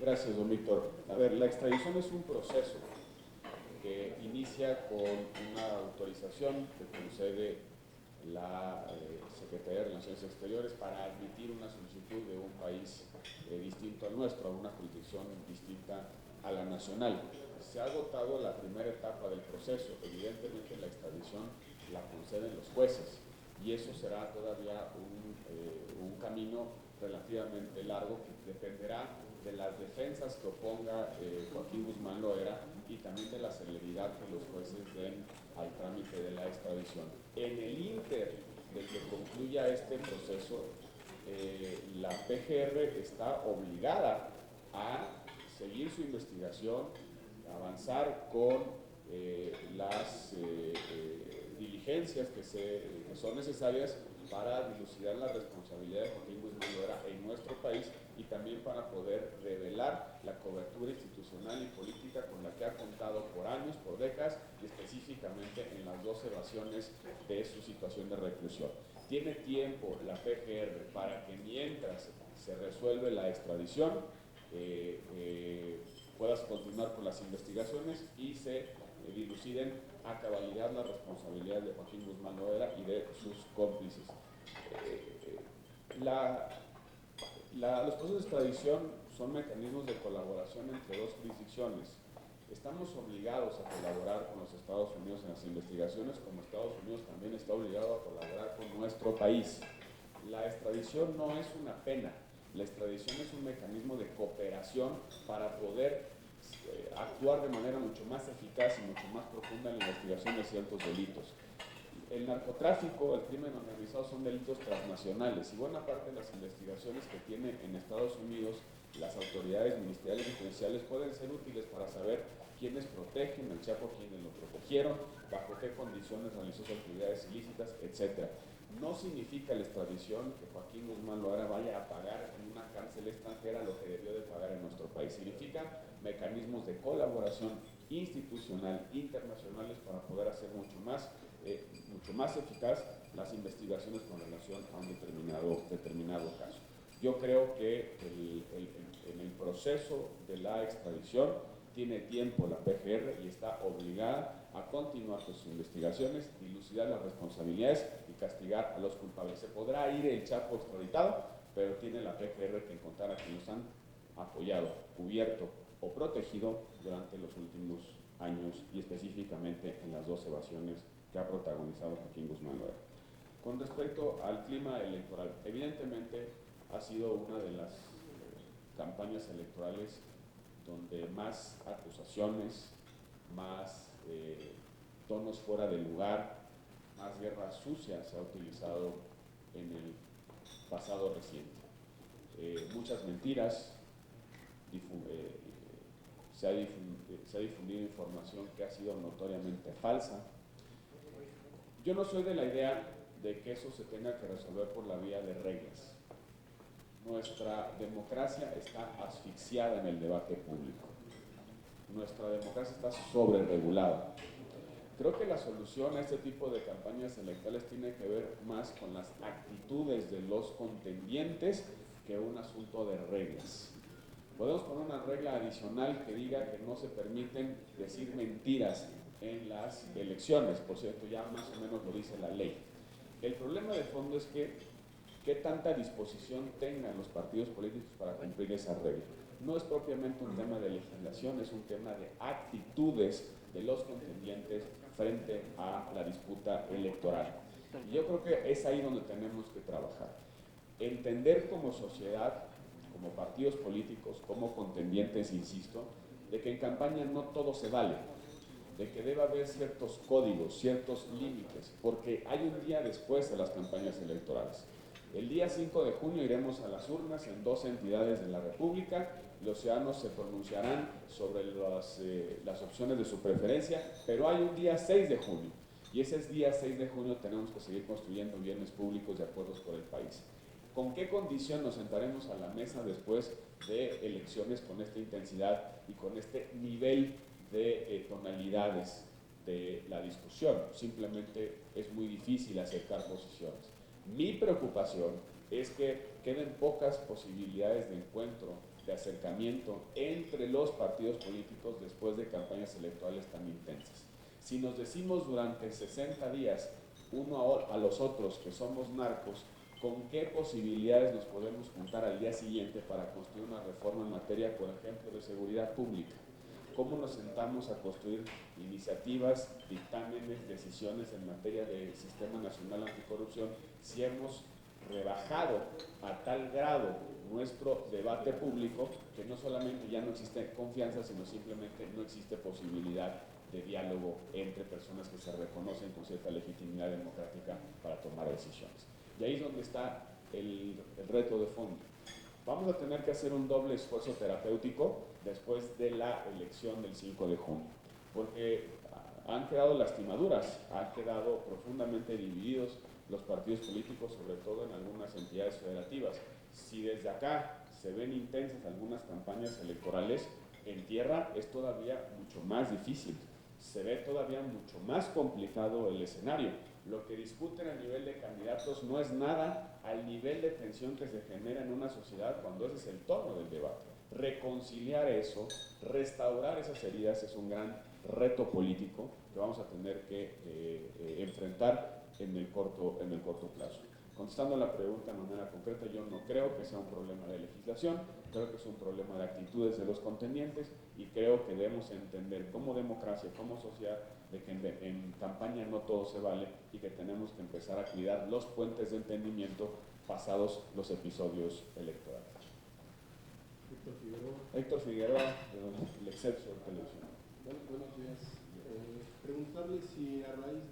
Gracias, don Víctor. A ver, la extradición es un proceso que inicia con una autorización que concede la Secretaría de Relaciones Exteriores para admitir una solicitud de un país distinto al nuestro, a una jurisdicción distinta a la nacional. Se ha agotado la primera etapa del proceso. Evidentemente la extradición la conceden los jueces y eso será todavía un camino relativamente largo que dependerá de las defensas que oponga Joaquín Guzmán Loera y también de la celeridad que los jueces den al trámite de la extradición. En el ínter de que concluya este proceso, la PGR está obligada a seguir su investigación, avanzar con las diligencias que son necesarias para dilucidar la responsabilidad de Joaquín Guzmán Loera en nuestro país y también para poder revelar la cobertura institucional y política con la que ha contado por años, por décadas, y específicamente en las 2 evasiones de su situación de reclusión. Tiene tiempo la PGR para que mientras se resuelve la extradición puedas continuar con las investigaciones y se diluciden a cabalidad la responsabilidad de Joaquín Guzmán Loera y de sus cómplices. Los procesos de extradición son mecanismos de colaboración entre 2 jurisdicciones. Estamos obligados a colaborar con los Estados Unidos en las investigaciones, como Estados Unidos también está obligado a colaborar con nuestro país. La extradición no es una pena, la extradición es un mecanismo de cooperación para poder actuar de manera mucho más eficaz y mucho más profunda en la investigación de ciertos delitos. El narcotráfico, el crimen organizado son delitos transnacionales y buena parte de las investigaciones que tienen en Estados Unidos las autoridades ministeriales y judiciales pueden ser útiles para saber quiénes protegen al Chapo, quiénes lo protegieron, bajo qué condiciones realizó sus actividades ilícitas, etc. No significa la extradición que Joaquín Guzmán Loera vaya a pagar en una cárcel extranjera lo que debió de pagar en nuestro país. Significa mecanismos de colaboración institucional internacionales para poder hacer mucho más eficaz las investigaciones con relación a un determinado caso. Yo creo que en el proceso de la extradición tiene tiempo la PGR y está obligada a continuar con sus investigaciones, dilucidar las responsabilidades y castigar a los culpables. Se podrá ir el Chapo extraditado, pero tiene la PGR que encontrar a quienes han apoyado, cubierto o protegido durante los últimos años y específicamente en las 2 evasiones que ha protagonizado Joaquín Guzmán Loera. Con respecto al clima electoral, evidentemente ha sido una de las campañas electorales donde más acusaciones, más tonos fuera de lugar, más guerra sucia se ha utilizado en el pasado reciente. Muchas mentiras, se ha difundido información que ha sido notoriamente falsa. Yo no soy de la idea de que eso se tenga que resolver por la vía de reglas. Nuestra democracia está asfixiada en el debate público. Nuestra democracia está sobreregulada. Creo que la solución a este tipo de campañas electorales tiene que ver más con las actitudes de los contendientes que un asunto de reglas. Podemos poner una regla adicional que diga que no se permiten decir mentiras en las elecciones, por cierto, ya más o menos lo dice la ley. El problema de fondo es que qué tanta disposición tengan los partidos políticos para cumplir esa regla. No es propiamente un tema de legislación, es un tema de actitudes de los contendientes frente a la disputa electoral. Y yo creo que es ahí donde tenemos que trabajar. Entender como sociedad, como partidos políticos, como contendientes, insisto, de que en campaña no todo se vale, de que debe haber ciertos códigos, ciertos límites, porque hay un día después de las campañas electorales. El día 5 de junio iremos a las urnas en 2 entidades de la República, los ciudadanos se pronunciarán sobre las opciones de su preferencia, pero hay un día 6 de junio, y ese día 6 de junio tenemos que seguir construyendo bienes públicos de acuerdos por el país. ¿Con qué condición nos sentaremos a la mesa después de elecciones con esta intensidad y con este nivel de tonalidades de la discusión? Simplemente es muy difícil acercar posiciones. Mi preocupación es que queden pocas posibilidades de encuentro, de acercamiento entre los partidos políticos después de campañas electorales tan intensas. Si nos decimos durante 60 días uno a los otros que somos narcos, ¿con qué posibilidades nos podemos juntar al día siguiente para construir una reforma en materia, por ejemplo, de seguridad pública? ¿Cómo nos sentamos a construir iniciativas, dictámenes, decisiones en materia de Sistema Nacional Anticorrupción si hemos rebajado a tal grado nuestro debate público que no solamente ya no existe confianza, sino simplemente no existe posibilidad de diálogo entre personas que se reconocen con cierta legitimidad democrática para tomar decisiones? Y ahí es donde está el reto de fondo. Vamos a tener que hacer un doble esfuerzo terapéutico después de la elección del 5 de junio, porque han quedado lastimaduras, han quedado profundamente divididos los partidos políticos, sobre todo en algunas entidades federativas. Si desde acá se ven intensas algunas campañas electorales, en tierra es todavía mucho más difícil, se ve todavía mucho más complicado el escenario. Lo que discuten a nivel de candidatos no es nada al nivel de tensión que se genera en una sociedad cuando ese es el tono del debate. Reconciliar eso, restaurar esas heridas es un gran reto político que vamos a tener que enfrentar en el corto plazo. Contestando la pregunta de manera concreta, yo no creo que sea un problema de legislación, creo que es un problema de actitudes de los contendientes y creo que debemos entender como democracia, como sociedad, de que en campaña no todo se vale y que tenemos que empezar a cuidar los puentes de entendimiento pasados los episodios electorales. Héctor Figueroa, el Excelsior Televisión. Buenos días. Preguntarle si a raíz de